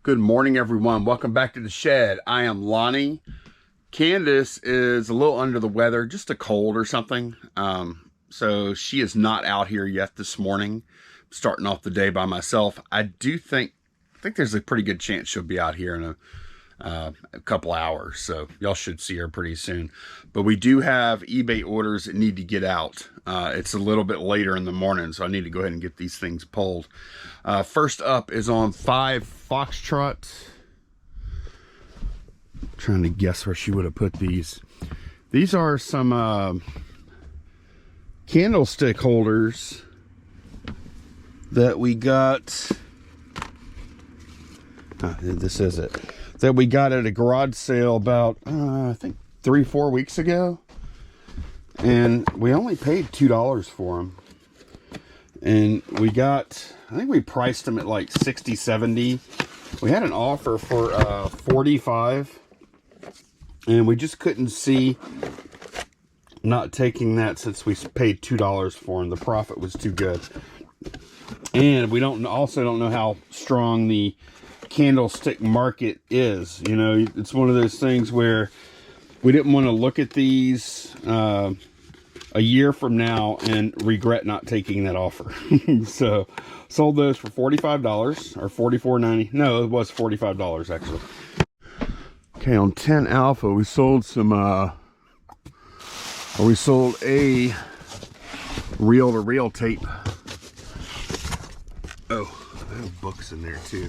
Good morning, everyone. Welcome back to the shed. I am Lonnie. Candace is a little under the weather, just a cold or something. So she is not out here yet this morning. I'm starting off the day by myself. I think there's a pretty good chance she'll be out here in a couple hours. So y'all should see her pretty soon. But we do have eBay orders that need to get out. It's a little bit later in the morning, so I need to go ahead and get these things pulled. First up is on 5 Foxtrot. Trying to guess where she would have put these. These are some candlestick holders that we got. This is it. That we got at a garage sale about, I think 3-4 weeks ago. And we only paid $2 for them. And we got, I think we priced them at like 60, 70. We had an offer for 45. And we just couldn't see not taking that since we paid $2 for them. The profit was too good. And we also don't know how strong the candlestick market is. You know, it's one of those things where we didn't want to look at these a year from now and regret not taking that offer. So sold those for $45 or $44.90. No, it was $45 actually. Okay, on 10 Alpha we sold we sold a reel-to-reel tape. Oh, I have books in there too.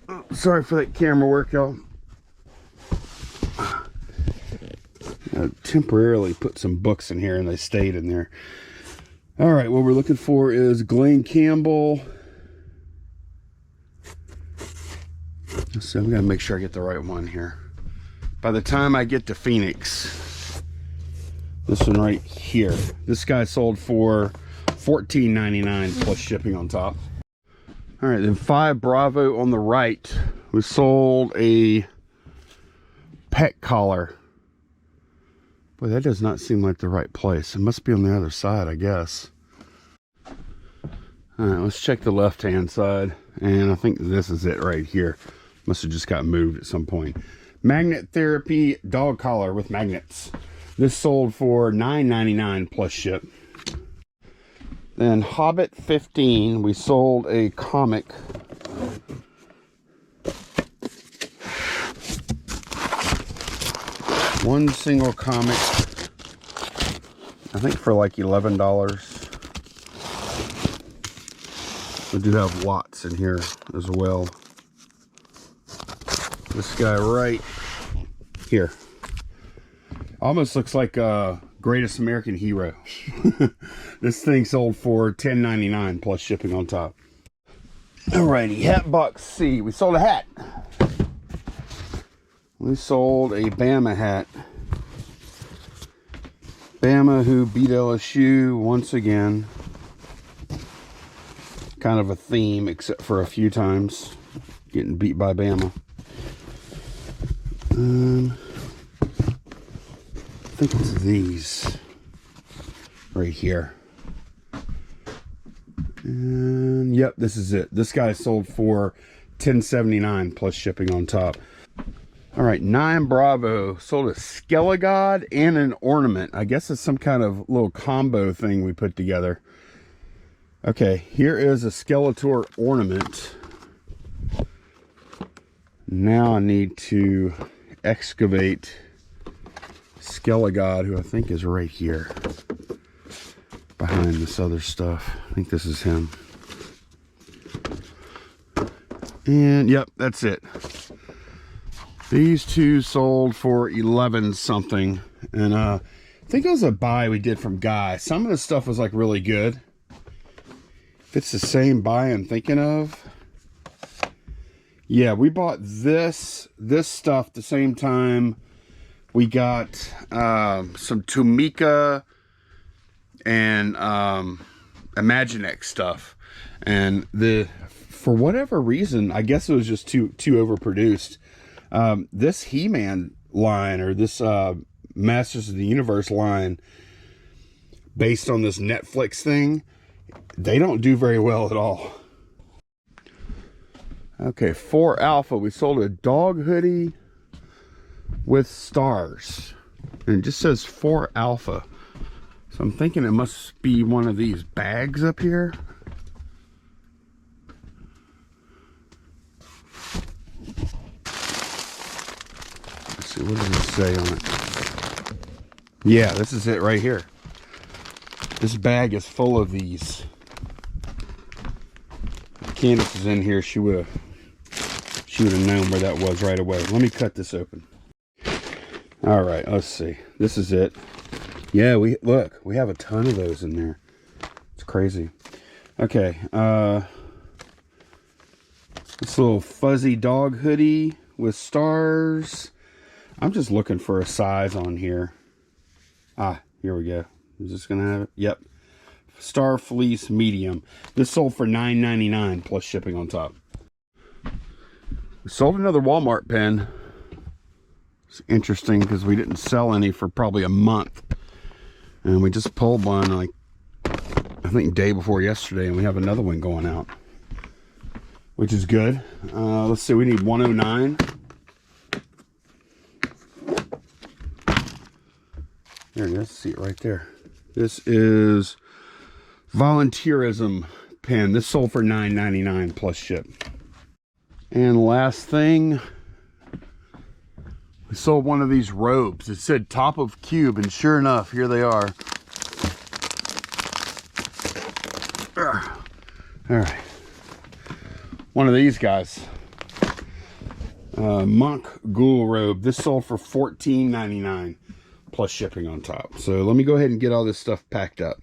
Oh, sorry for that camera work, y'all. I temporarily put some books in here and they stayed in there. All right, what we're looking for is Glenn Campbell. So I'm gonna make sure I get the right one here. By the time I get to Phoenix, this one right here, this guy sold for $14.99 plus shipping on top. All right, then 5 Bravo on the right, we sold a pet collar. Boy, that does not seem like the right place. It must be on the other side, I guess. All right, let's check the left-hand side. And I think this is it right here. Must have just got moved at some point. Magnet Therapy dog collar with magnets. This sold for $9.99 plus ship. Then Hobbit 15, we sold a comic. One single comic, I think for like $11. We do have lots in here as well. This guy right here almost looks like a Greatest American Hero. This thing sold for $10.99 plus shipping on top. Alrighty, Hat Box C. We sold a hat. We sold a Bama hat. Bama who beat LSU once again. Kind of a theme, except for a few times getting beat by Bama. I think it's these right here. And yep, this is it. This guy sold for $10.79 plus shipping on top. All right, 9 Bravo sold a Skelegod and an ornament. I guess it's some kind of little combo thing we put together. Okay, here is a Skeletor ornament. Now I need to excavate Skelegod, who I think is right here behind this other stuff. I think this is him. And yep, that's it. These two sold for 11 something, and I think it was a buy we did from Guy. Some of the stuff was like really good. If it's the same buy I'm thinking of, yeah, we bought this stuff the same time we got some Tomika and Imaginext stuff, and for whatever reason, I guess it was just too overproduced. This He-Man line, or this Masters of the Universe line, based on this Netflix thing, they don't do very well at all. Okay, 4 Alpha. We sold a dog hoodie with stars. And it just says 4 Alpha. So I'm thinking it must be one of these bags up here. Let's see, what does it say on it? Yeah, this is it right here. This bag is full of these. If Candace is in here, she would have known where that was right away. Let me cut this open. All right, let's see. This is it. Yeah, we have a ton of those in there. It's crazy. Okay, this little fuzzy dog hoodie with stars. I'm just looking for a size on here. Ah, here we go. Is this gonna have it? Yep. Star fleece medium. This sold for $9.99 plus shipping on top. We sold another Walmart pen. It's interesting because we didn't sell any for probably a month. And we just pulled one, like, I think day before yesterday, and we have another one going out, which is good. Let's see, we need 109. There it is. See it right there. This is volunteerism pen. This sold for $9.99 plus ship. And last thing, we sold one of these robes. It said top of cube, and sure enough, here they are. All right, one of these guys, monk ghoul robe. This sold for $14.99 plus shipping on top. So let me go ahead and get all this stuff packed up.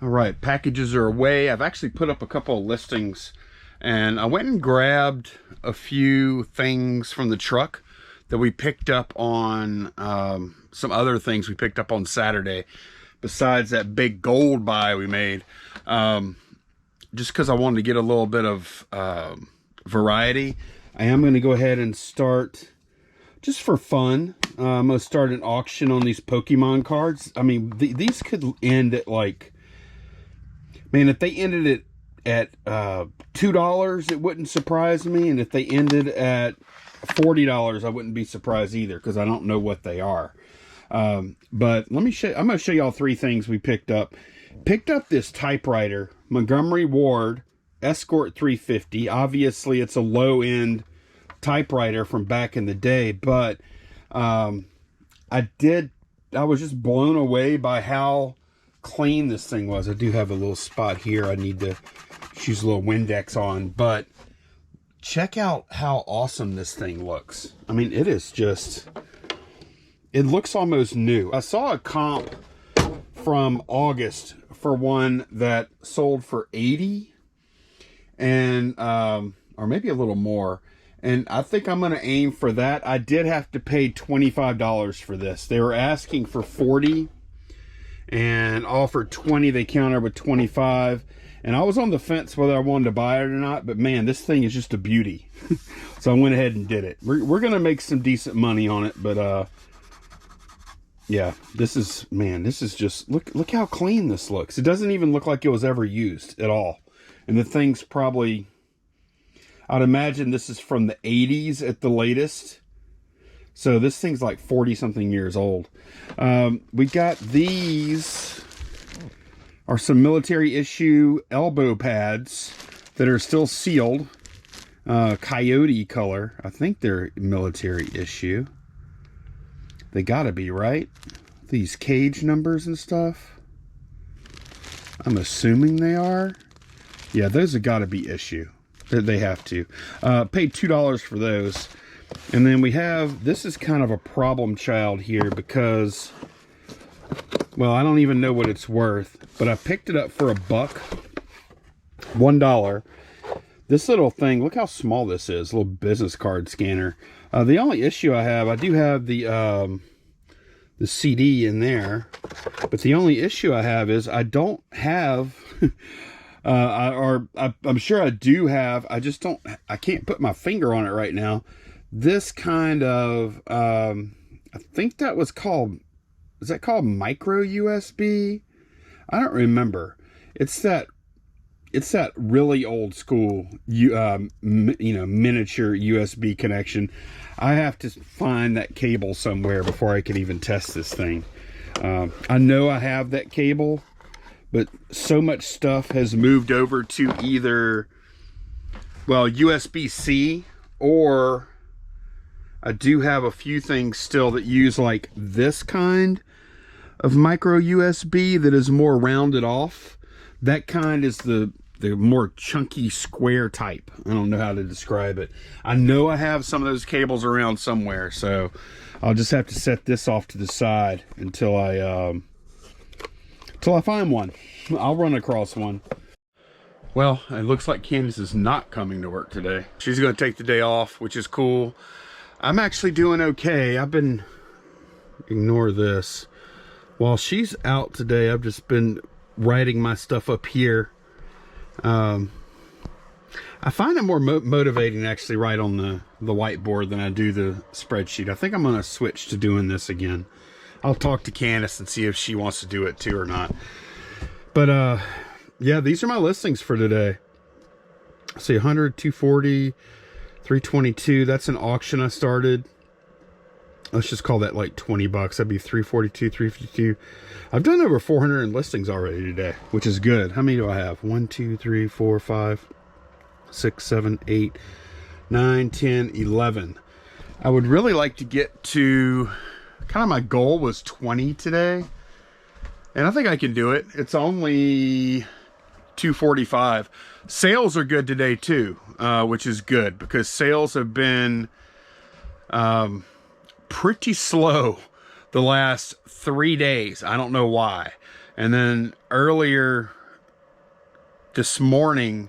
All right, packages are away. I've actually put up a couple of listings, and I went and grabbed a few things from the truck that we picked up on, some other things we picked up on Saturday, besides that big gold buy we made, just because I wanted to get a little bit of variety. I am going to go ahead and start, just for fun, I'm going to start an auction on these Pokemon cards. I mean, these could end at, like, man, if they ended it at $2, it wouldn't surprise me. And if they ended at $40, I wouldn't be surprised either, because I don't know what they are. But let me show you, I'm going to show y'all 3 things we picked up. Picked up this typewriter, Montgomery Ward Escort 350. Obviously, it's a low-end typewriter from back in the day, but I was just blown away by how clean this thing was. I do have a little spot here I need to use a little Windex on, but check out how awesome this thing looks. I mean, it is just, it looks almost new. I saw a comp from August for one that sold for $80, and or maybe a little more, and I think I'm going to aim for that. I did have to pay $25 for this. They were asking for $40 and offered $20. They countered with $25. And I was on the fence whether I wanted to buy it or not, but man, this thing is just a beauty. So I went ahead and did it. We're going to make some decent money on it, but yeah, this is just, look how clean this looks. It doesn't even look like it was ever used at all. And the thing's probably, I'd imagine this is from the 80s at the latest. So this thing's like 40 something years old. We got these are some military issue elbow pads that are still sealed. Coyote color. I think they're military issue. They gotta be, right? These cage numbers and stuff. I'm assuming they are. Yeah, those have gotta be issue. They have to. Paid $2 for those. And then we have, this is kind of a problem child here because, well, I don't even know what it's worth, but I picked it up for $1. $1. This little thing, look how small this is, little business card scanner. The only issue I do have the CD in there, but the only issue I have is I don't have, I'm sure I do have, I can't put my finger on it right now. This kind of, I think that was called, is that called micro USB? I don't remember. It's it's that really old school, you know, miniature USB connection. I have to find that cable somewhere before I can even test this thing. I know I have that cable, but so much stuff has moved over to either, well, USB-C, or I do have a few things still that use like this kind of micro USB that is more rounded off. That kind is the more chunky square type. I don't know how to describe it. I know I have some of those cables around somewhere, so I'll just have to set this off to the side until I find one. I'll run across one. Well, it looks like Candace is not coming to work today. She's going to take the day off, which is cool. I'm actually doing okay. Ignore this. While she's out today, I've just been writing my stuff up here. I find it more motivating to actually write on the whiteboard than I do the spreadsheet. I think I'm going to switch to doing this again. I'll talk to Candace and see if she wants to do it too or not. But yeah, these are my listings for today. Let's see, 100, 240, 322. That's an auction I started. Let's just call that like 20 bucks. That'd be 342, 352. I've done over 400 listings already today, which is good. How many do I have? 1, 2, 3, 4, 5, 6, 7, 8, 9, 10, 11. I would really like to get to, kind of my goal was 20 today. And I think I can do it. It's only 2:45. Sales are good today too, which is good because sales have been pretty slow the last 3 days. I don't know why. And then earlier this morning,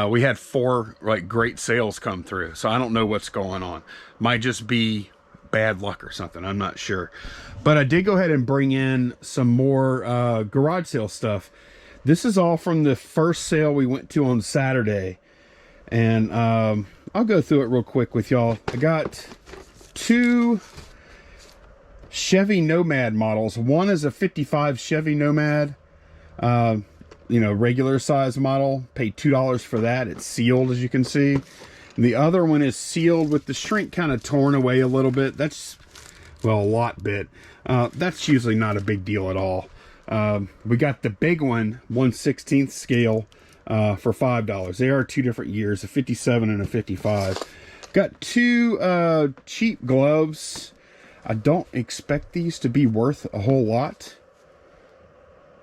we had 4 like great sales come through. So I don't know what's going on. Might just be bad luck or something. I'm not sure. But I did go ahead and bring in some more garage sale stuff. This is all from the first sale we went to on Saturday. And I'll go through it real quick with y'all. I got 2 Chevy Nomad models. One is a 55 Chevy Nomad, you know, regular size model. Paid $2 for that. It's sealed, as you can see. And the other one is sealed with the shrink kind of torn away a little bit. That's, well, a lot bit. That's usually not a big deal at all. We got the big one, 1/16 scale, for $5. They are 2 different years, a 57 and a 55. Got 2 cheap gloves. I don't expect these to be worth a whole lot.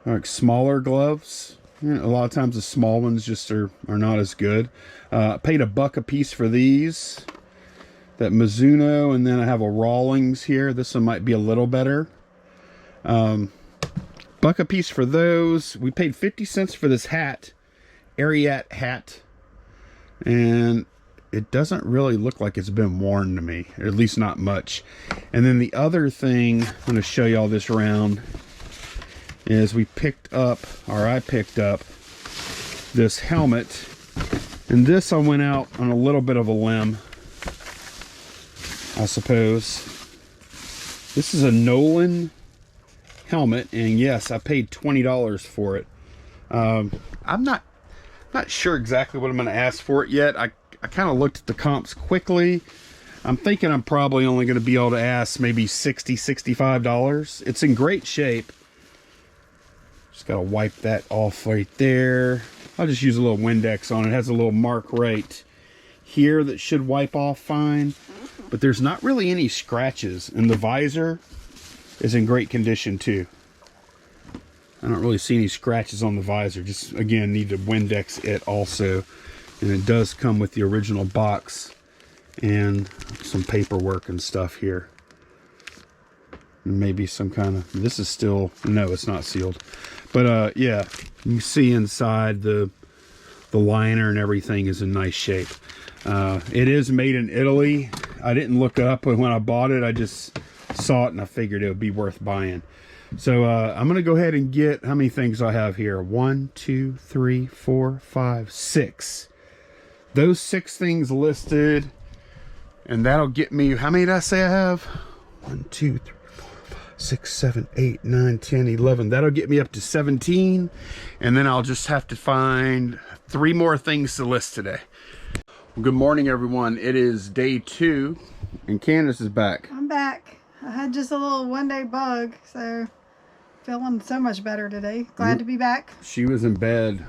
Like smaller gloves. You know, a lot of times the small ones just are not as good. Paid $1 a piece for these. That Mizuno, and then I have a Rawlings here. This one might be a little better. $1 a piece for those. We paid 50 cents for this hat. Ariat hat. And it doesn't really look like it's been worn to me, or at least not much. And then the other thing, I'm going to show y'all this around, is we picked up, or I picked up, this helmet. And this I went out on a little bit of a limb, I suppose. This is a Nolan helmet, and yes, I paid $20 for it. I'm not sure exactly what I'm going to ask for it yet. I kind of looked at the comps quickly. I'm thinking I'm probably only going to be able to ask maybe $60, $65. It's in great shape. Just got to wipe that off right there. I'll just use a little Windex on it. It has a little mark right here that should wipe off fine. But there's not really any scratches. And the visor is in great condition too. I don't really see any scratches on the visor. Just, again, need to Windex it also. And it does come with the original box and some paperwork and stuff here. Maybe some kind of, this is still, no, it's not sealed. But yeah, you see inside the liner and everything is in nice shape. It is made in Italy. I didn't look it up, but when I bought it, I just saw it and I figured it would be worth buying. So I'm going to go ahead and get, how many things I have here? 1, 2, 3, 4, 5, 6. Those 6 things listed, and that'll get me, how many did I say I have? 1, 2, 3, 4, 5, 6, 7, 8, 9, 10, 11. That'll get me up to 17. And then I'll just have to find 3 more things to list today. Well, good morning, everyone. It is day 2 and Candace is back. I'm back. I had just a little one-day bug, so feeling so much better today. Glad to be back. She was in bed.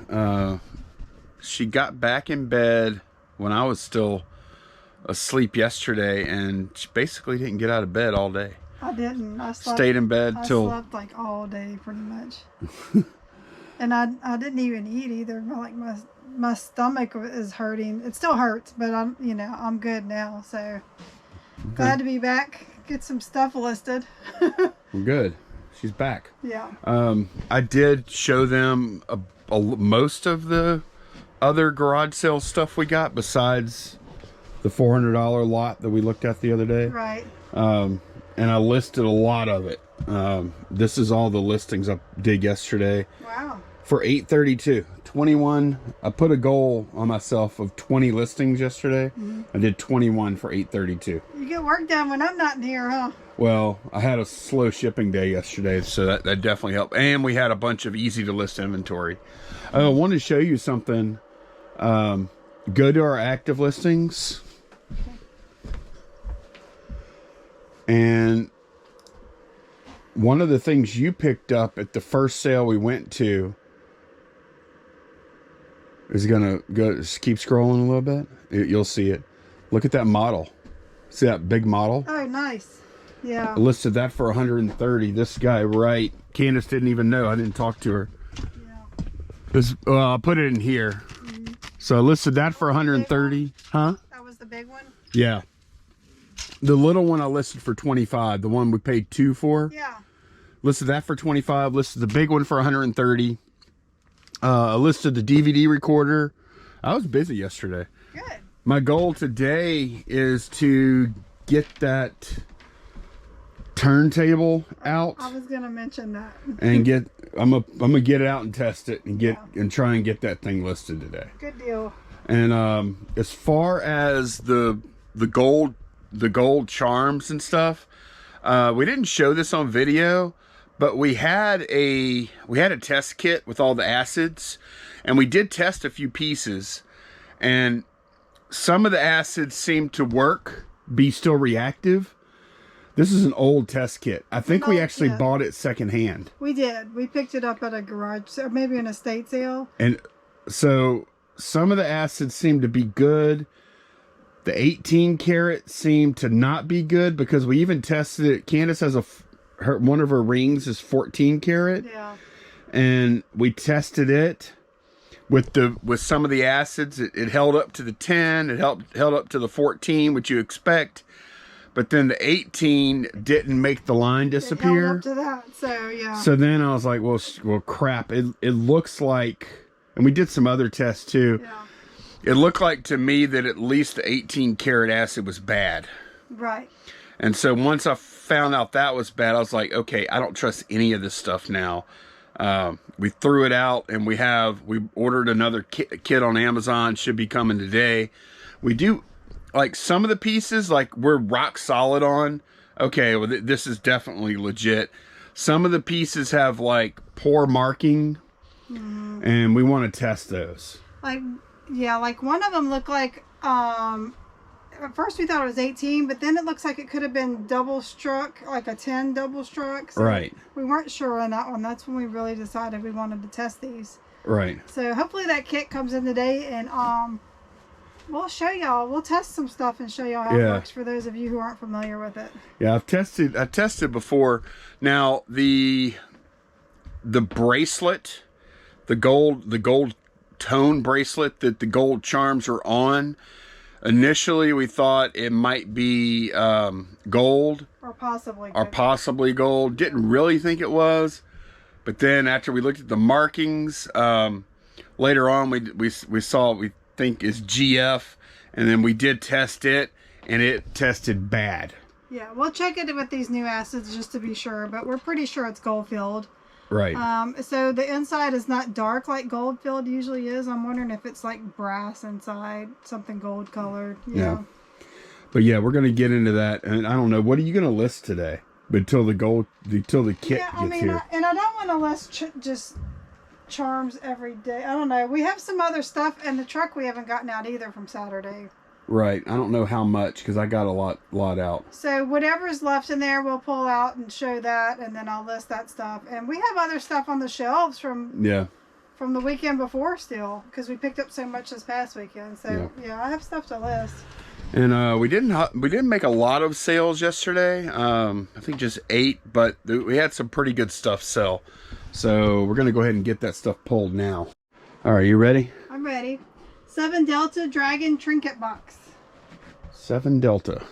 She got back in bed when I was still asleep yesterday, and she basically didn't get out of bed all day. I didn't. I slept, stayed in bed till... I slept like all day pretty much. And I didn't even eat either. My stomach is hurting. It still hurts, but I'm good now. So glad to be back. Get some stuff listed. Well, good. She's back. Yeah. I did show them most of the other garage sale stuff we got besides the $400 lot that we looked at the other day. Right. And I listed a lot of it. This is all the listings I did yesterday. Wow. For $832. 21. I put a goal on myself of 20 listings yesterday. Mm-hmm. I did 21 for $832. You get work done when I'm not here, huh? Well, I had a slow shipping day yesterday, so that definitely helped. And we had a bunch of easy to list inventory. I wanted to show you something. Go to our active listings. And one of the things you picked up at the first sale we went to is gonna go. Just keep scrolling a little bit. You'll see it. Look at that model. See that big model? Oh, nice. Yeah. I listed that for 130. This guy, right? Candace didn't even know. I didn't talk to her. Yeah. This, I'll put it in here. Mm-hmm. So I listed that for 130. Huh? That was the big one? Yeah. The little one I listed for 25, the one we paid 2 for. Yeah. Listed that for 25, listed the big one for 130. I listed the DVD recorder. I was busy yesterday. Good. My goal today is to get that turntable out. I was gonna mention that. And I'm gonna get it out and test it and and try and get that thing listed today. Good deal. And as far as the gold charms and stuff, we didn't show this on video, but we had a test kit with all the acids, and we did test a few pieces, and some of the acids seemed to work, be still reactive. This is an old test kit. I think we actually bought it secondhand. We did. We picked it up at a garage sale, maybe an estate sale. And so some of the acids seemed to be good. The 18 karat seemed to not be good because we even tested it. Candace has one of her rings is 14 karat. Yeah. And we tested it with some of the acids. It held up to the 10. It held up to the 14, which you expect. But then the 18 didn't make the line disappear. It held up to that, so yeah. So then I was like, well, crap. It looks like, and we did some other tests too. Yeah. It looked like to me that at least the 18 karat acid was bad. Right. And so once I found out that was bad, I was like, okay, I don't trust any of this stuff now. We threw it out, and we ordered another kit on Amazon. Should be coming today. We do, like, some of the pieces, like, we're rock solid on. Okay, well, this is definitely legit. Some of the pieces have, like, poor marking, and we want to test those. Yeah, like one of them looked like, at first we thought it was 18, but then it looks like it could have been double struck, like a 10 double struck. So right. We weren't sure on that one. That's when we really decided we wanted to test these. Right. So hopefully that kit comes in today, and we'll show y'all. We'll test some stuff and show y'all how it works for those of you who aren't familiar with it. Yeah, I've tested before. Now the bracelet, the gold tone bracelet that the gold charms are on, initially we thought it might be gold or possibly gold. Didn't really think it was, but then after we looked at the markings, later on we saw what we think is GF, and then we did test it, and it tested bad. Yeah, we'll check it with these new acids just to be sure, but we're pretty sure it's gold filled. Right. So the inside is not dark like gold filled usually is. I'm wondering if it's like brass inside, something gold colored. Yeah. But yeah, we're going to get into that. And I don't know, what are you going to list today? until the kit yeah, gets here. and I don't want to list just charms every day. I don't know. We have some other stuff, and the truck we haven't gotten out either from Saturday. Right. I don't know how much because I got a lot out. So whatever's left in there, we'll pull out and show that, and then I'll list that stuff. And we have other stuff on the shelves from the weekend before still, because we picked up so much this past weekend. So yeah, I have stuff to list. And we didn't make a lot of sales yesterday. I think just 8, but we had some pretty good stuff sell. So we're gonna go ahead and get that stuff pulled now. All right, you ready? I'm ready. 7 Delta Dragon Trinket Box. 7 Delta.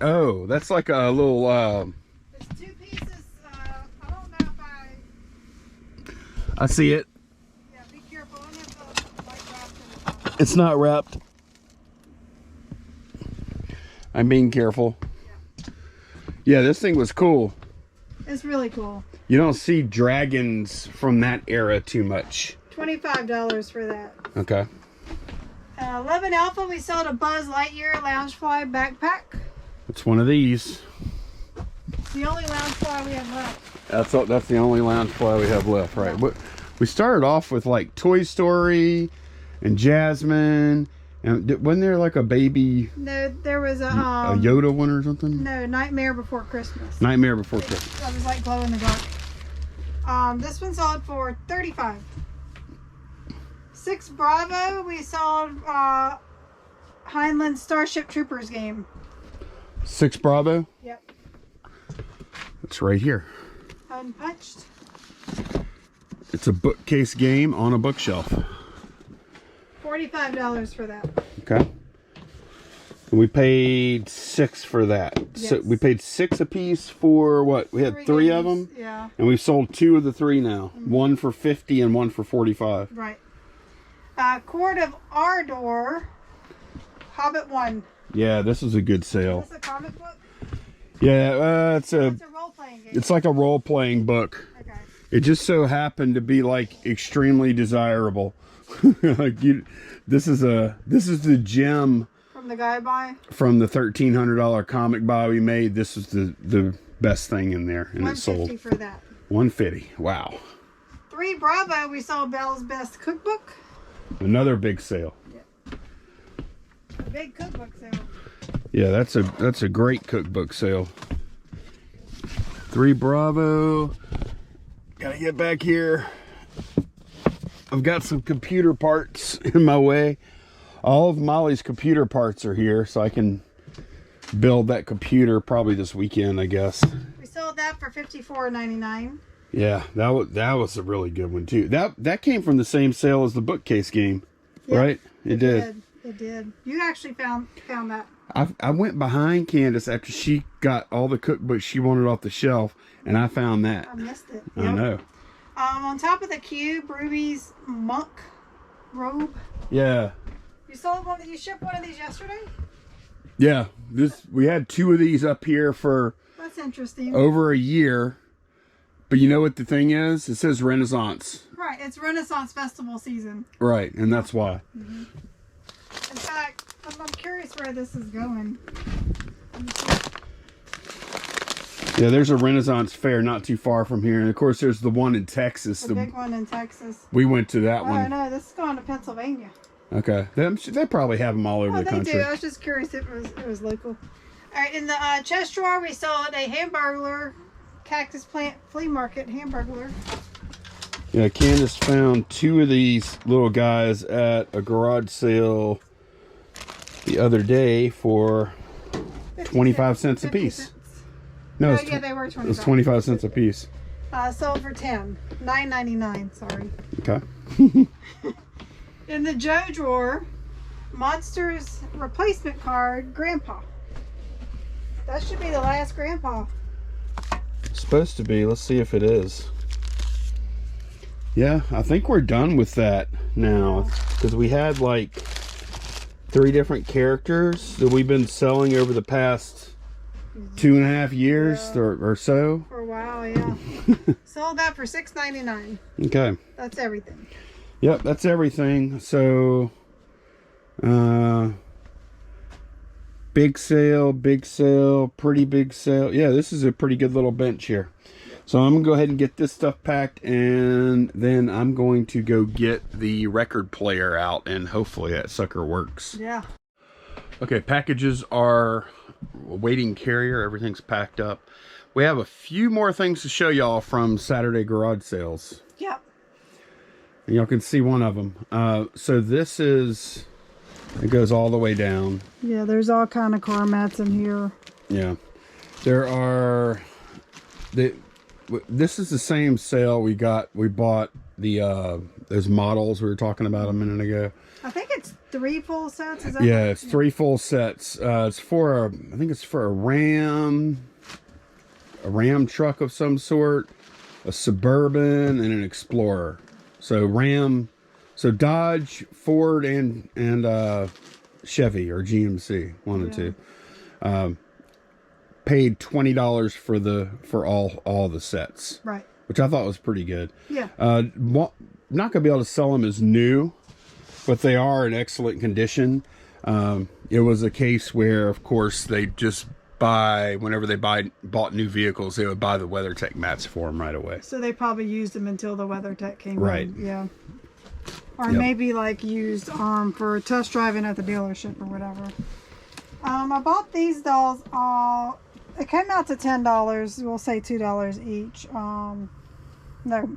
Oh, that's like a little. It's 2 pieces. I don't know if I see it. Yeah, be careful. I don't know if the light wrapped in the It's not wrapped. I'm being careful. Yeah, this thing was cool. It's really cool. You don't see dragons from that era too much. $25 for that. Okay. 11 Alpha, we sold a Buzz Lightyear Loungefly backpack. It's one of these. It's the only Loungefly we have left. That's the only Loungefly we have left, right? But we started off with like Toy Story and Jasmine. And wasn't there like a baby? No, there was a Yoda one or something? No, Nightmare Before Christmas. Nightmare Before Christmas. That was like glow in the dark. This one sold for $35. 6 Bravo, we sold Heinlein Starship Troopers game. 6 Bravo? Yep. It's right here. Unpunched. It's a bookcase game on a bookshelf. $45 for that. Okay. And we paid 6 for that. Yes. So we paid 6 a piece for what? We had 3 of them? Yeah. And we've sold 2 of the 3 now. One for 50 and one for 45. Right. Court of Ardor, Hobbit 1. Yeah, this is a good sale. Is this a comic book? Yeah, It's a role-playing game. it's like a role-playing book. Okay. It just so happened to be like extremely desirable. Like this is the gem From the guy buy? from the $1,300 comic buy we made. This is the best thing in there, and it sold. $150 for that. $150. Wow. 3 Bravo, we sold Belle's Best Cookbook. Another big sale. A big cookbook sale. Yeah, that's a great cookbook sale. 3 Bravo. Gotta get back here. I've got some computer parts in my way. All of Molly's computer parts are here, so I can build that computer probably this weekend, I guess. We sold that for $54.99. Yeah, that was a really good one too. That came from the same sale as the bookcase game, right? It did. It did. You actually found that. I went behind Candace after she got all the cookbooks she wanted off the shelf, and I found that. I missed it. I know. On top of the cube, Ruby's monk robe. Yeah. You sold one. You shipped one of these yesterday. Yeah. We had 2 of these up here for That's interesting. over a year. But you know what the thing is? It says Renaissance. Right. It's Renaissance Festival season. Right, and that's why. Mm-hmm. In fact, I'm curious where this is going. Yeah, there's a Renaissance fair not too far from here. And of course, there's the one in Texas. The big one in Texas. We went to that Oh, one. no, this is going to Pennsylvania. Okay. They probably have them all over the country. They do. I was just curious if it was local. All right, in the chest drawer, we sold a Hamburglar cactus plant flea market Hamburglar. Yeah, Candace found 2 of these little guys at a garage sale the other day for 25 cents a piece. Cents. No, yeah, they were 25. It was 25 cents a piece. Sold for $9.99. Sorry. Okay. In the Joe drawer, Monsters replacement card, Grandpa. That should be the last Grandpa. Supposed to be. Let's see if it is. Yeah, I think we're done with that now, because we had like 3 different characters that we've been selling over the past 2.5 years or so. For a while, yeah. Sold that for $6.99. Okay. That's everything. Yep, that's everything. So Big sale, pretty big sale. Yeah, this is a pretty good little bench here. So I'm going to go ahead and get this stuff packed, and then I'm going to go get the record player out, and hopefully that sucker works. Yeah. Okay, packages are waiting carrier. Everything's packed up. We have a few more things to show y'all from Saturday garage sales. Yep. And y'all can see one of them. So this is, it goes all the way down. Yeah, there's all kind of car mats in here. Yeah. There are, this is the same sale we bought the, those models we were talking about a minute ago. I think it's 3 full sets. Is that yeah, it's 3 full sets. It's for I think it's for a Ram truck of some sort, a Suburban, and an Explorer. So Dodge, Ford, and Chevy or GMC, one of the two. Paid $20 for all the sets. Right. Which I thought was pretty good. Yeah. Not gonna be able to sell them as new, but they are in excellent condition. It was a case where, of course, they just whenever they bought new vehicles, they would buy the WeatherTech mats for them right away. So they probably used them until the WeatherTech came right. in. Yeah. Or maybe like used for test driving at the dealership or whatever. I bought these dolls all. It came out to $10. We'll say $2 each. No,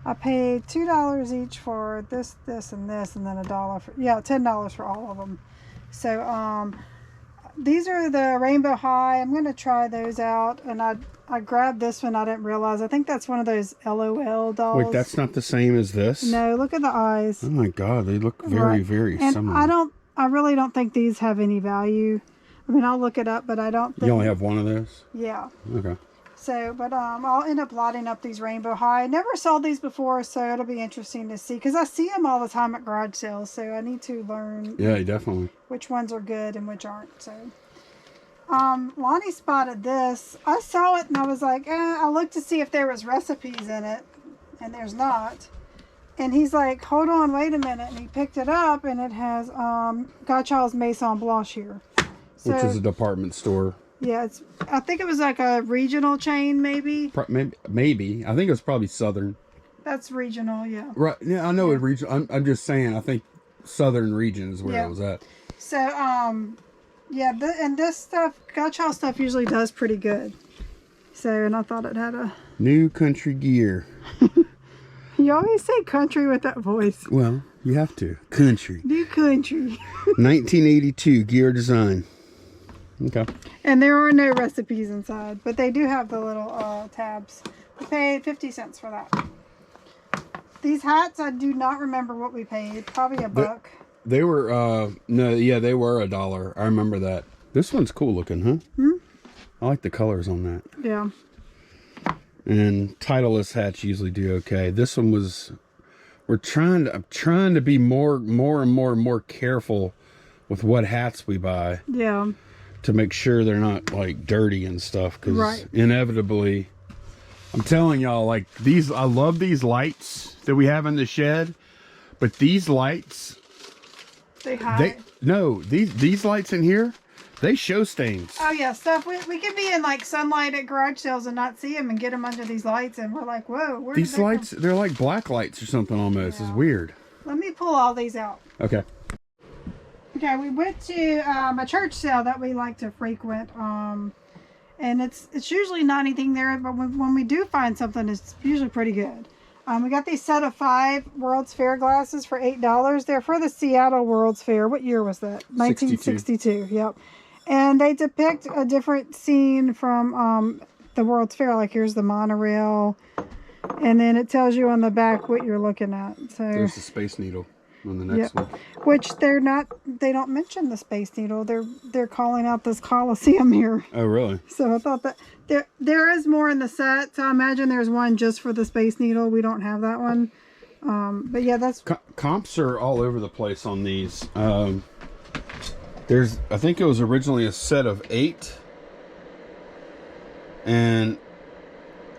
I paid $2 each for this, and this, and then $1 for $10 for all of them. So these are the Rainbow High. I'm gonna try those out, and I grabbed this one. I didn't realize. I think that's one of those LOL dolls. Wait, that's not the same as this? No, look at the eyes. Oh my God, they look very, very and similar. I really don't think these have any value. I mean, I'll look it up, but I don't think... You only have one of those? Yeah. Okay. So, but I'll end up lotting up these Rainbow High. I never saw these before, so it'll be interesting to see. Because I see them all the time at garage sales, so I need to learn... Yeah, definitely. Which ones are good and which aren't, so... Lonnie spotted this. I saw it and I was like, I looked to see if there was recipes in it, and there's not. And he's like, hold on, wait a minute. And he picked it up, and it has Godchild's Maison Blanche here. So, which is a department store. Yeah, I think it was like a regional chain, maybe. Maybe. I think it was probably Southern. That's regional, yeah. Right. Yeah, I know it regional. I'm just saying, I think Southern region is where it was at. So, yeah, and this stuff, Godchild stuff usually does pretty good. So, and I thought it had a... New country gear. You always say country with that voice. Well, you have to. Country. New country. 1982 gear design. Okay. And there are no recipes inside, but they do have the little tabs. We paid 50 cents for that. These hats, I do not remember what we paid. Probably $1. They were, they were $1. I remember that. This one's cool looking, huh? Hmm? I like the colors on that. Yeah. And Titleist hats usually do okay. This one was, I'm trying to be more careful with what hats we buy. Yeah. To make sure they're not like dirty and stuff, because inevitably, I'm telling y'all, like these, I love these lights that we have in the shed, but these lights, these lights in here, they show stains. Oh yeah, stuff we can be in like sunlight at garage sales and not see them and get them under these lights, and we're like, whoa, where these lights? They're like black lights or something almost. It's weird. Let me pull all these out. Okay. Okay, we went to a church sale that we like to frequent, and it's usually not anything there, but when we do find something, it's usually pretty good. We got these set of 5 World's Fair glasses for $8. They're for the Seattle World's Fair. What year was that? 1962. Yep. And they depict a different scene from the World's Fair. Like here's the monorail, and then it tells you on the back what you're looking at. So there's the Space Needle on the next one. Which they don't mention the Space Needle. They're calling out this Coliseum here. Oh really? So I thought that there is more in the set. So I imagine there's one just for the Space Needle. We don't have that one. But yeah, that's comps are all over the place on these. I think it was originally a set of 8, and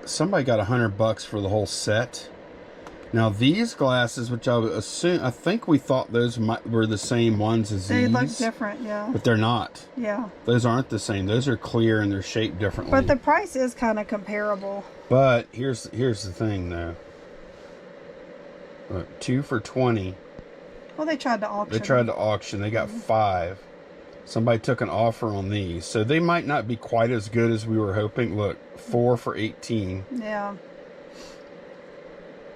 somebody got $100 for the whole set. Now these glasses, which I think we thought those were the same ones as they these. They look different, yeah. But they're not. Yeah. Those aren't the same. Those are clear and they're shaped differently. But the price is kind of comparable. But here's the thing, though. Look, 2 for $20. Well, they tried to auction. They tried to auction. They got 5. Somebody took an offer on these, so they might not be quite as good as we were hoping. Look, 4 for $18. Yeah.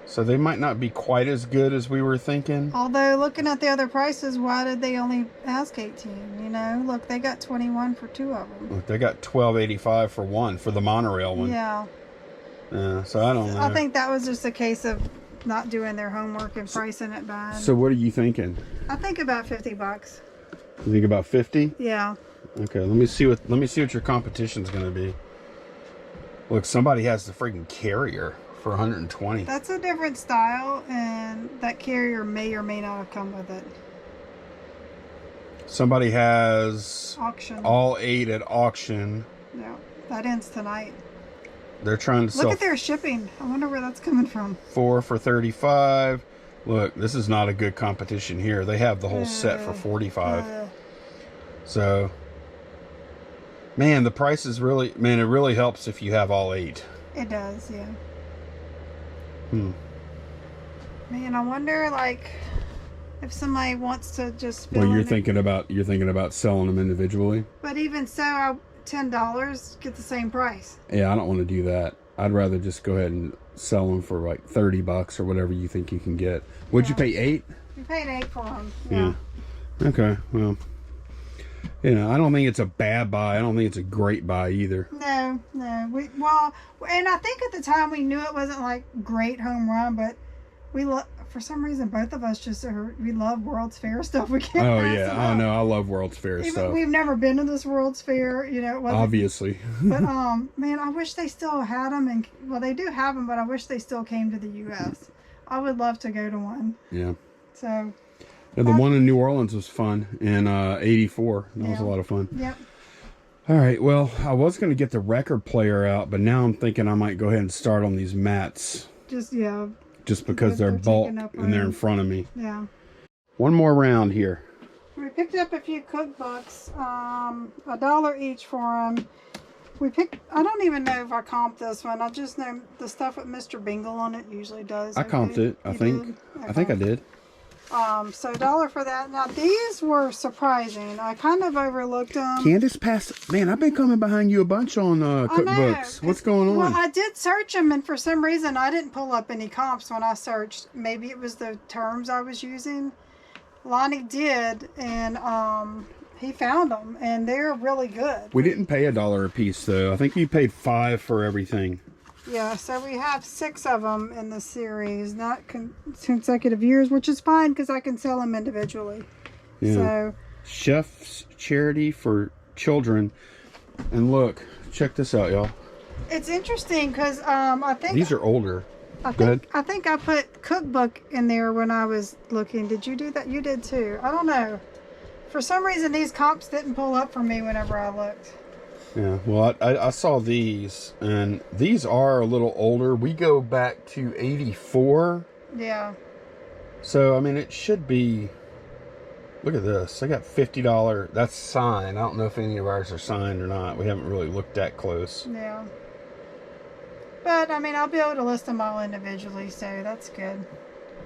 So they might not be quite as good as we were thinking. Although, looking at the other prices, why did they only ask 18? You know, look, they got 21 for 2 of them. Look, they got $12.85 for one, for the monorail one. Yeah. Yeah, so I don't know. I think that was just a case of not doing their homework and pricing it bad. So what are you thinking? I think about $50. You think about 50? Yeah. Okay, let me see what your competition's going to be. Look, somebody has the freaking carrier for 120. That's a different style, and that carrier may or may not have come with it. Somebody has auction. All 8 at auction. Yeah, that ends tonight. They're trying to sell. Look at their shipping. I wonder where that's coming from. 4 for $35. Look, this is not a good competition here. They have the whole set for $45. So, man, the price is really, man, it really helps if you have all 8. It does, yeah. Man, I wonder, like, if somebody wants to just fill you're thinking about selling them individually. But even so, $10 get the same price. Yeah, I don't want to do that. I'd rather just go ahead and sell them for like $30 or whatever you think you can get. Would you pay 8? You paid 8 for them. Yeah. Okay. Well, you know, I don't think it's a bad buy. I don't think it's a great buy either. No. And I think at the time we knew it wasn't like great home run, but for some reason both of us we love World's Fair stuff. We can't. Oh yeah. Oh no, I love World's Fair stuff. We've never been to this World's Fair, you know. Obviously. But man, I wish they still had them, and well, they do have them, but I wish they still came to the U.S. I would love to go to one. Yeah. So. Yeah, the one in New Orleans was fun in '84. That was a lot of fun. Yep. All right. Well, I was going to get the record player out, but now I'm thinking I might go ahead and start on these mats. Just because they're bulk and they're in front of me. Yeah. One more round here. We picked up a few cookbooks, $1 each for them. I don't even know if I comped this one. I just know the stuff with Mr. Bingle on it usually does. I comped it. I think I did. So $1 for that. Now these were surprising. I kind of overlooked them. Candace passed. Man, I've been coming behind you a bunch on cookbooks. What's going on? Well, I did search them, and for some reason I didn't pull up any comps when I searched. Maybe it was the terms I was using. Lonnie did, and he found them, and they're really good. We didn't pay $1 a piece though. I think we paid $5 for everything. Yeah, so we have 6 of them in the series, not consecutive years, which is fine because I can sell them individually. Yeah. So, Chef's Charity for Children. And look, check this out, y'all. It's interesting because I think... These are older. I think I put cookbook in there when I was looking. Did you do that? You did too. I don't know. For some reason, these comps didn't pull up for me whenever I looked. Yeah, well, I saw these, and these are a little older. We go back to 84. Yeah. So, I mean, it should be... Look at this. I got $50. That's signed. I don't know if any of ours are signed or not. We haven't really looked that close. Yeah. But, I mean, I'll be able to list them all individually, so that's good.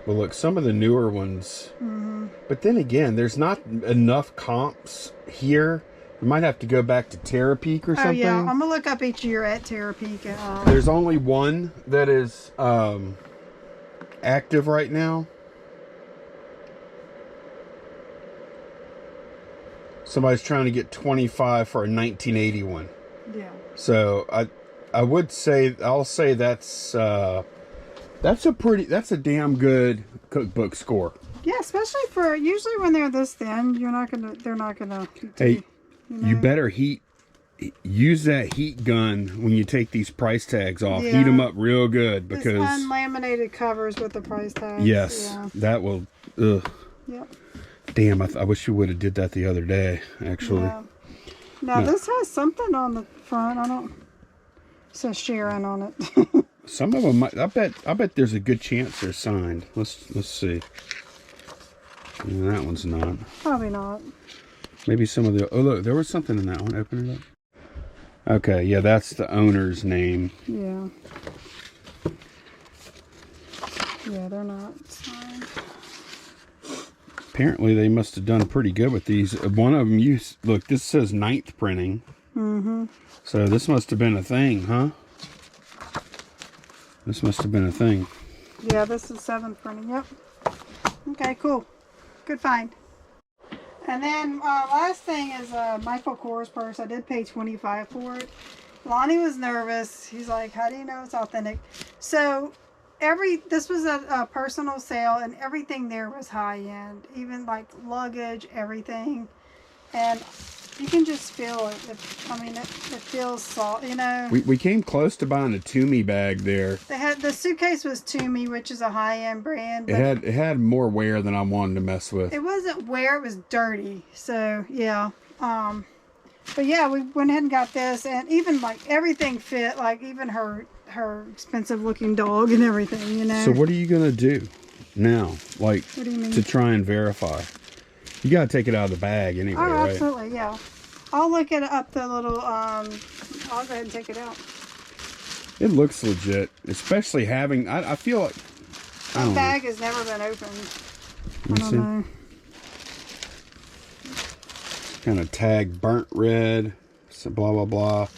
Well, look, some of the newer ones... Mm-hmm. But then again, there's not enough comps here. We might have to go back to Terapeak or something. Oh, yeah. I'm going to look up each year at Terapeak. There's only one that is active right now. Somebody's trying to get 25 for a 1981. Yeah. So I'll say that's a damn good cookbook score. Yeah, especially for usually when they're this thin, they're not gonna. Hey, you better use that heat gun when you take these price tags off. Yeah. Heat them up real good because unlaminated covers with the price tags. Yes, that will. Ugh. Yep. Damn, I wish you would have did that the other day. Actually. Yeah. Now this has something on the front. It says Sharon on it. Some of them might, I bet there's a good chance they're signed. Let's see. Yeah, that one's not. Probably not. Maybe some of the, oh look, there was something in that one. Open it up. Okay, yeah, that's the owner's name. Yeah. Yeah, they're not signed. Apparently they must have done pretty good with these. One of them, look, this says 9th printing. Mm-hmm. So this must have been a thing, huh? This must have been a thing. Yeah, this is 7th printing, yep. Okay, cool. Good find. And then last thing is Michael Kors purse. I did pay $25 for it. Lonnie was nervous. He's like, how do you know it's authentic? So this was a personal sale, and everything there was high end. Even like luggage, everything. And you can just feel it. It feels soft, you know. We came close to buying a Toomey bag there. The suitcase was Toomey, which is a high-end brand. It had more wear than I wanted to mess with. It wasn't wear, it was dirty. So yeah. But yeah, we went ahead and got this, and even like everything fit, like even her expensive looking dog and everything, you know. So what are you gonna do now? Like, what do you mean? To try and verify? You gotta take it out of the bag anyway, oh, right? Absolutely, yeah. I'll look it up the little, I'll go ahead and take it out. It looks legit, especially having, I feel like... The bag has never been opened. I don't know. Kind of tag burnt red, so blah, blah, blah.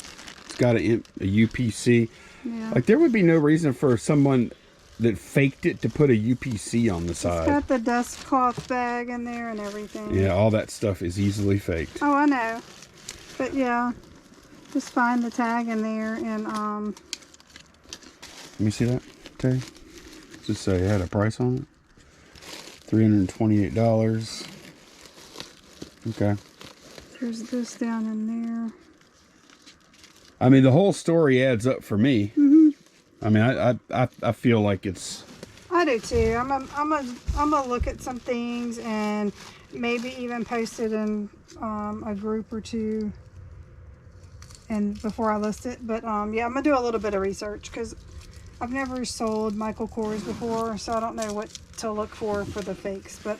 It's got a UPC. Yeah. Like, there would be no reason for someone that faked it to put a UPC on the side. It's got the dust cloth bag in there and everything. Yeah, all that stuff is easily faked. Oh, I know. But yeah, just find the tag in there and Let me see that, Terry. Just say it had a price on it. $328. Okay. There's this down in there. I mean, the whole story adds up for me. Mm-hmm. I mean, I feel like it's... I do too. I'm gonna look at some things and maybe even post it in a group or two, and before I list it. But yeah, I'm gonna do a little bit of research because I've never sold Michael Kors before, so I don't know what to look for the fakes. But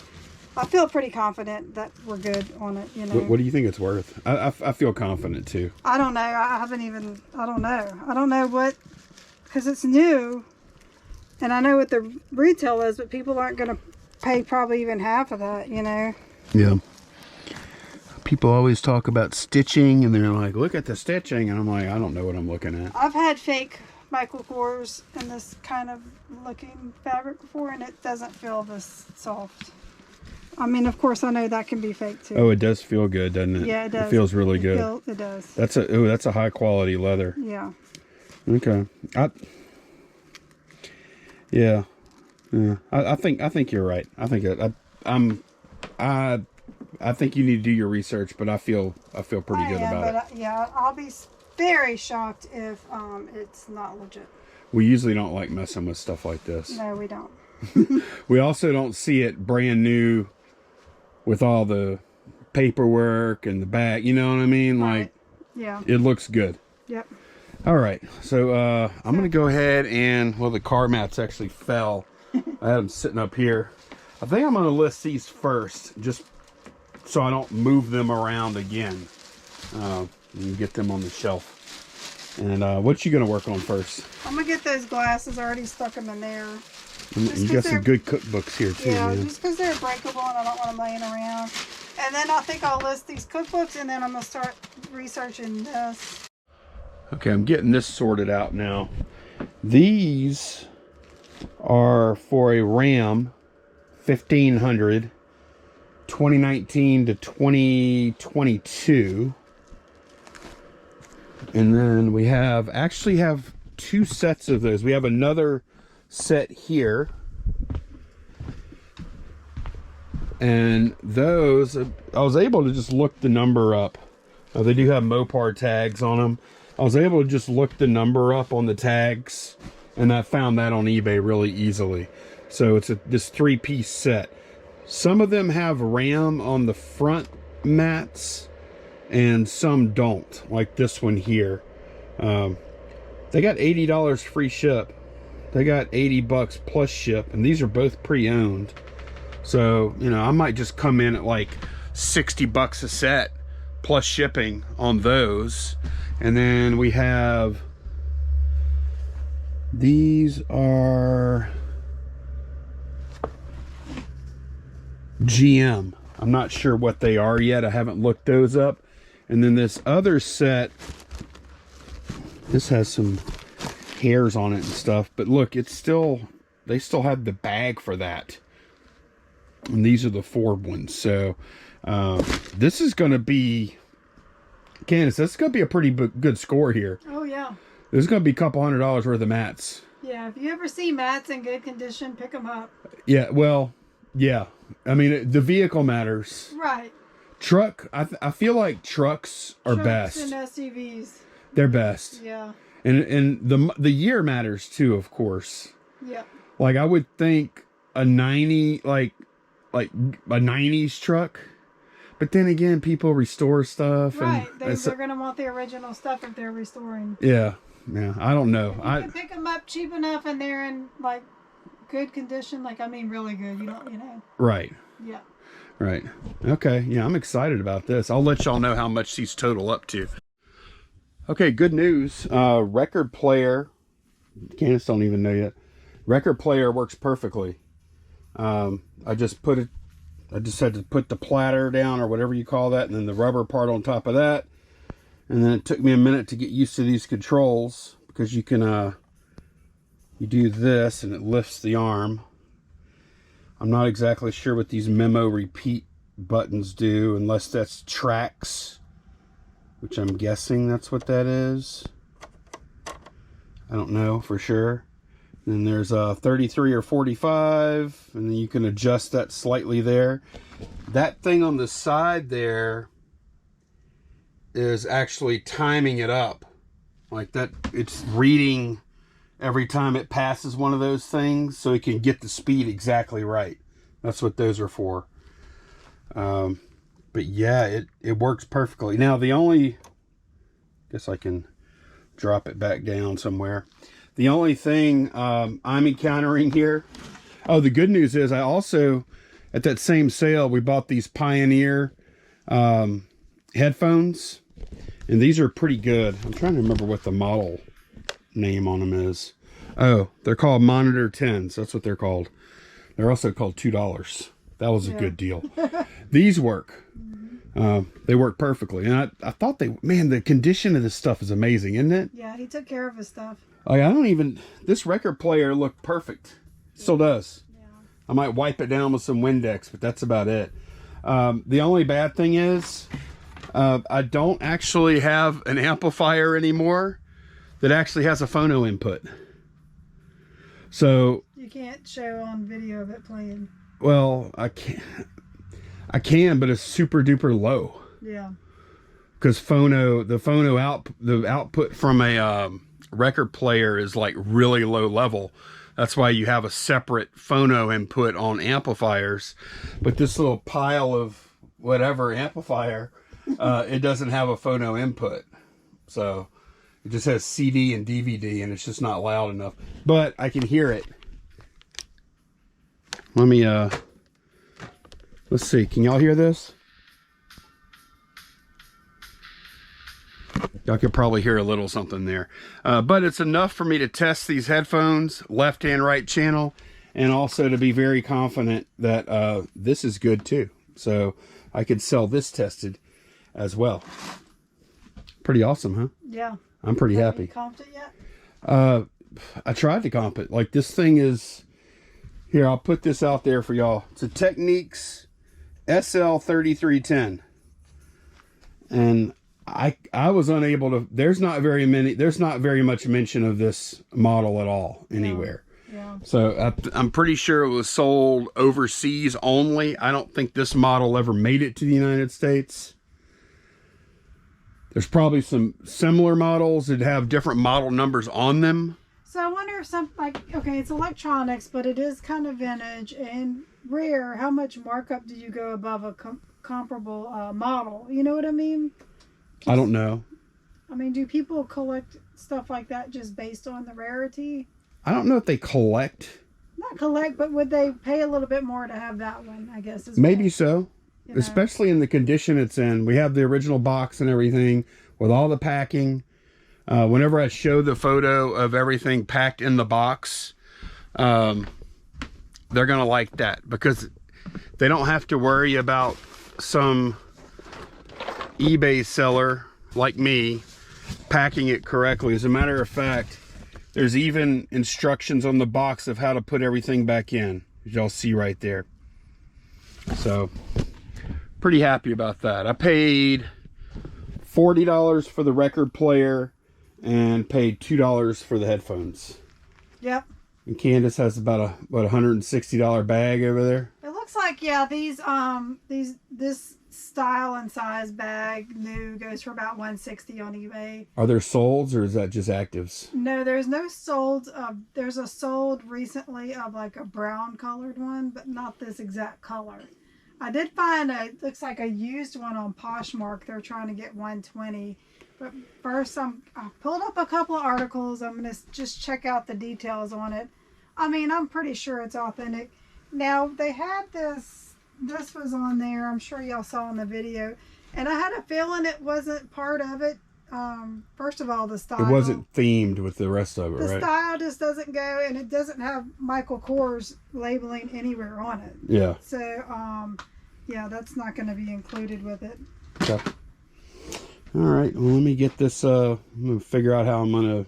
I feel pretty confident that we're good on it. You know. What do you think it's worth? I feel confident too. I don't know. I don't know. I don't know what. Because it's new, and I know what the retail is, but people aren't going to pay probably even half of that, you know? Yeah. People always talk about stitching, and they're like, look at the stitching, and I'm like, I don't know what I'm looking at. I've had fake Michael Kors in this kind of looking fabric before, and it doesn't feel this soft. I mean, of course, I know that can be fake, too. Oh, it does feel good, doesn't it? Yeah, it does. It feels really good. It does. That's a high-quality leather. Yeah. Okay. Yeah. I think you're right. I think I think you need to do your research, but I feel pretty good about it. Yeah, I'll be very shocked if it's not legit. We usually don't like messing with stuff like this. No, we don't. We also don't see it brand new with all the paperwork and the bag. You know what I mean? Right. Like, yeah, it looks good. Yep. All right, so I'm going to go ahead and, well, the car mats actually fell. I had them sitting up here. I think I'm going to list these first, just so I don't move them around again. And get them on the shelf. And what you going to work on first? I'm going to get those glasses. I already stuck them in there. You got some good cookbooks here, too, yeah, man. just because they're breakable and I don't want them laying around. And then I think I'll list these cookbooks, and then I'm going to start researching this. Okay, I'm getting this sorted out now. These are for a Ram 1500 2019 to 2022. And then we actually have two sets of those. We have another set here. And those, I was able to just look the number up. They do have Mopar tags on them. I was able to just look the number up on the tags, and I found that on eBay really easily. So it's this 3-piece set. Some of them have RAM on the front mats, and some don't, like this one here. They got $80 free ship. They got 80 bucks plus ship, and these are both pre-owned. So, you know, I might just come in at like 60 bucks a set plus shipping on those. And then we have, these are GM. I'm not sure what they are yet. I haven't looked those up. And then this other set, this has some hairs on it and stuff, but look, it's still, they still have the bag for that. And these are the Ford ones. So this is going to be, Candace, this is going to be a pretty good score here. Oh yeah, There's going to be a couple $100 worth of mats. Yeah, if you ever see mats in good condition, pick them up. Yeah, well, yeah, I mean, the vehicle matters. Right. Truck, I feel like trucks are best. Trucks and SUVs. They're best. Yeah. And the year matters too, of course. Yep. Like I would think a 90, like a 90s truck, but then again, people restore stuff. Right. And They're gonna want the original stuff if they're restoring. Yeah. Yeah. I don't know. You can pick them up cheap enough and they're in like good condition. Like, I mean, really good. You don't, you know. Right. Yeah. Right. Okay. Yeah, I'm excited about this. I'll let y'all know how much these total up to. Okay, good news. Record player. Candace don't even know yet. Record player works perfectly. I just had to put the platter down or whatever you call that, and then the rubber part on top of that. And then it took me a minute to get used to these controls, because you can you do this and it lifts the arm. I'm not exactly sure what these memo repeat buttons do, unless that's tracks, which I'm guessing that's what that is. I don't know for sure. And then there's a 33 or 45, and then you can adjust that slightly there. That thing on the side there is actually timing it up. Like that, it's reading every time it passes one of those things, so it can get the speed exactly right. That's what those are for. But yeah, it works perfectly. Now the only, guess I can drop it back down somewhere. The only thing I'm encountering here, oh, the good news is I also, at that same sale, we bought these Pioneer headphones, and these are pretty good. I'm trying to remember what the model name on them is. Oh, they're called Monitor 10s. That's what they're called. They're also called $2. That was a good deal. These work. They work perfectly. And I thought man, the condition of this stuff is amazing, isn't it? Yeah, he took care of his stuff. Like, this record player looked perfect. Still does. Yeah. I might wipe it down with some Windex, but that's about it. The only bad thing is, I don't actually have an amplifier anymore that actually has a phono input. So you can't show on video of it playing. Well, I can, but it's super duper low. Yeah. Because the output from a record player is like really low level. That's why you have a separate phono input on amplifiers. But this little pile of whatever amplifier, it doesn't have a phono input. So it just has CD and DVD, and it's just not loud enough. But I can hear it. Let me, let's see. Can y'all hear this? Y'all could probably hear a little something there. But it's enough for me to test these headphones, left and right channel, and also to be very confident that this is good too. So I could sell this tested as well. Pretty awesome, huh? Yeah. I'm pretty happy. Have you comped it yet? I tried to comp it. Like, this thing is... Here, I'll put this out there for y'all. It's a Techniques SL3310. And I was unable to... There's not very much mention of this model at all anywhere. Yeah. So I'm pretty sure it was sold overseas only. I don't think this model ever made it to the United States. There's probably some similar models that have different model numbers on them. So I wonder if okay, it's electronics, but it is kind of vintage and rare. How much markup do you go above a comparable model? You know what I mean? I don't know. I mean, do people collect stuff like that just based on the rarity? I don't know if they collect. Not collect, but would they pay a little bit more to have that one, I guess. Maybe so. You know? Especially in the condition it's in. We have the original box and everything with all the packing. Whenever I show the photo of everything packed in the box, they're going to like that because they don't have to worry about some eBay seller like me packing it correctly. As a matter of fact, there's even instructions on the box of how to put everything back in, as y'all see right there. So, pretty happy about that. I paid $40 for the record player and paid $2 for the headphones. Yep. And Candace has about a $160 bag over there. It looks like, yeah, this style and size bag new goes for about $160 on eBay. Are there solds or is that just actives? No, there's no solds. There's a sold recently of like a brown colored one, but not this exact color. I did find looks like a used one on Poshmark. They're trying to get $120. But first, I pulled up a couple of articles. I'm going to just check out the details on it. I mean, I'm pretty sure it's authentic. Now, they had this was on there. I'm sure y'all saw in the video. And I had a feeling it wasn't part of it. First of all, the style. It wasn't themed with the rest of it, right? The style just doesn't go, and it doesn't have Michael Kors labeling anywhere on it. Yeah. So, yeah, that's not going to be included with it. Okay. All right, well, let me get this, I'm going to figure out how I'm going to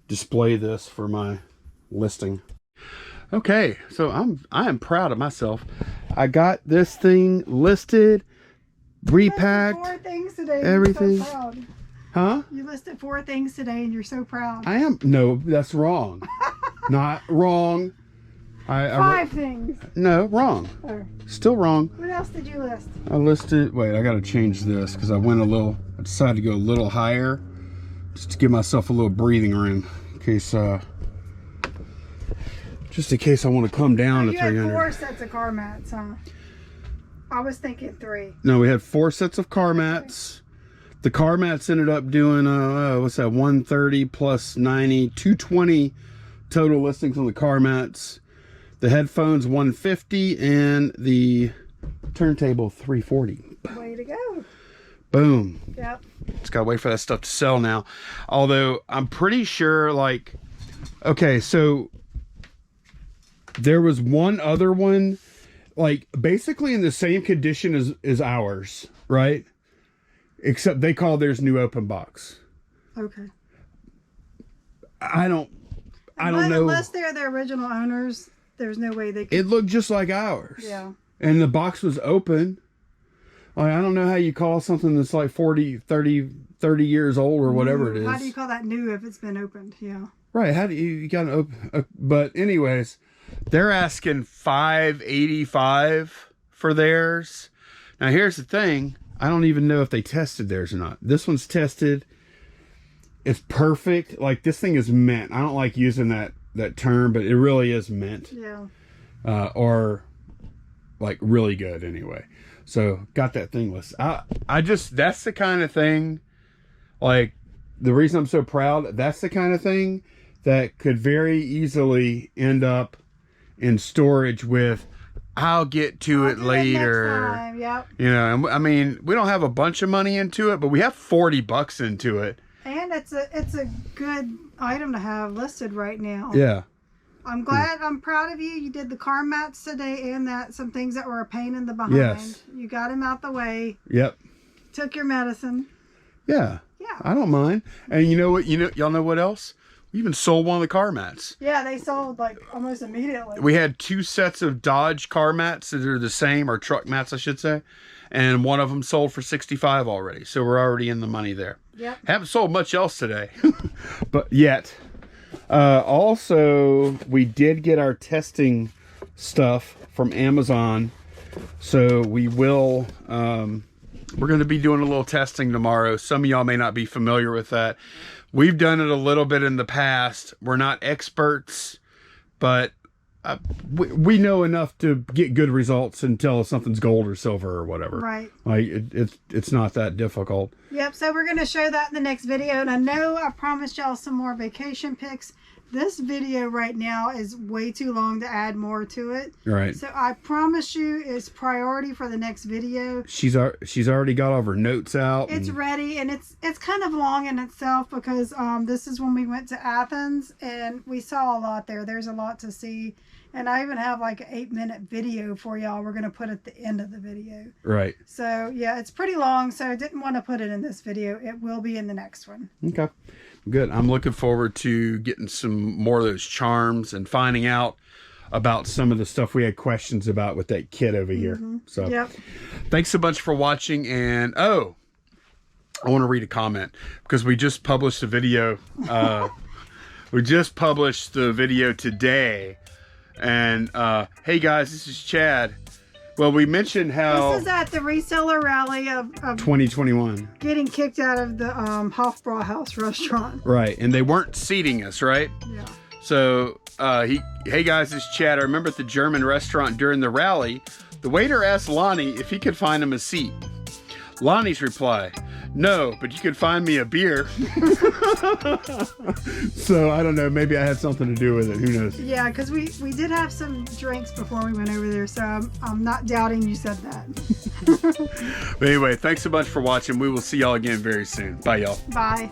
display this for my listing. Okay, so I am proud of myself. I got this thing listed, repacked, 4 things today. everything. You're so proud. Huh? You listed 4 things today and you're so proud. I am. No, that's wrong. Not wrong. 5 things. No, wrong. Oh. Still wrong. What else did you list? I listed, wait, I got to change this because I decided to go a little higher just to give myself a little breathing room in case, just in case I want to come down to 300. You had 4 sets of car mats, huh? I was thinking 3. No, we had 4 sets of car mats. The car mats ended up doing, what's that, 130 plus 90, 220 total listings on the car mats. The headphones 150 and the turntable 340. Way to go. Boom. Yep. Just gotta wait for that stuff to sell now. Although I'm pretty sure, like, okay, so there was one other one, like basically in the same condition as ours, right? Except they call theirs new open box. Okay. I don't know. Unless they're the original owners, there's no way they could. It looked just like ours. Yeah. And the box was open. Like, I don't know how you call something that's like 30 years old or whatever it is. How do you call that new if it's been opened? Yeah. Right. How do you got to open? But anyways, they're asking $585 for theirs. Now here's the thing. I don't even know if they tested theirs or not. This one's tested. It's perfect. Like, this thing is mint. I don't like using that term, but it really is mint. Yeah. Or like really good anyway. So got that thing listed. I just, that's the kind of thing, like, the reason I'm so proud, that's the kind of thing that could very easily end up in storage with, I'll get to it later. Next time. Yep. You know, I mean, we don't have a bunch of money into it, but we have $40 into it. And it's a good item to have listed right now. Yeah. I'm glad. I'm proud of you. You did the car mats today and some things that were a pain in the behind. Yes. You got him out the way. Yep. Took your medicine. Yeah. Yeah. I don't mind. And you know what? Y'all know what else? We even sold one of the car mats. Yeah, they sold like almost immediately. We had 2 sets of Dodge car mats that are the same, or truck mats, I should say. And one of them sold for $65 already. So we're already in the money there. Yep. Haven't sold much else today, but yet. Also, we did get our testing stuff from Amazon. So we will, we're going to be doing a little testing tomorrow. Some of y'all may not be familiar with that. We've done it a little bit in the past. We're not experts, but we know enough to get good results and tell if something's gold or silver or whatever. Right. Like, it's not that difficult. Yep, so we're going to show that in the next video. And I know I promised y'all some more vacation pics. this video right now is way too long to add more to it. Right. So I promise you, it's priority for the next video. She's already got all of her notes out. It's ready, and it's kind of long in itself because this is when we went to Athens and we saw a lot there. There's a lot to see, and I even have like an 8-minute video for y'all. We're gonna put at the end of the video. Right. So yeah, it's pretty long. So I didn't want to put it in this video. It will be in the next one. Okay. Good. I'm looking forward to getting some more of those charms and finding out about some of the stuff we had questions about with that kid over here. So Yep. thanks so much for watching. And I want to read a comment because we just published a video. We just published the video today. And hey guys, this is Chad. Well, we mentioned how this is at the reseller rally of 2021 getting kicked out of the Hofbrauhaus restaurant. Right. and they weren't seating us, right? Yeah. So hey guys, this is Chad. I remember at the German restaurant during the rally, the waiter asked Lonnie if he could find him a seat. Lonnie's reply, no, but you could find me a beer. So I don't know, maybe I had something to do with it, who knows. Yeah, because we did have some drinks before we went over there, so I'm not doubting you said that. But anyway, thanks so much for watching. We will see y'all again very soon. Bye, y'all. Bye.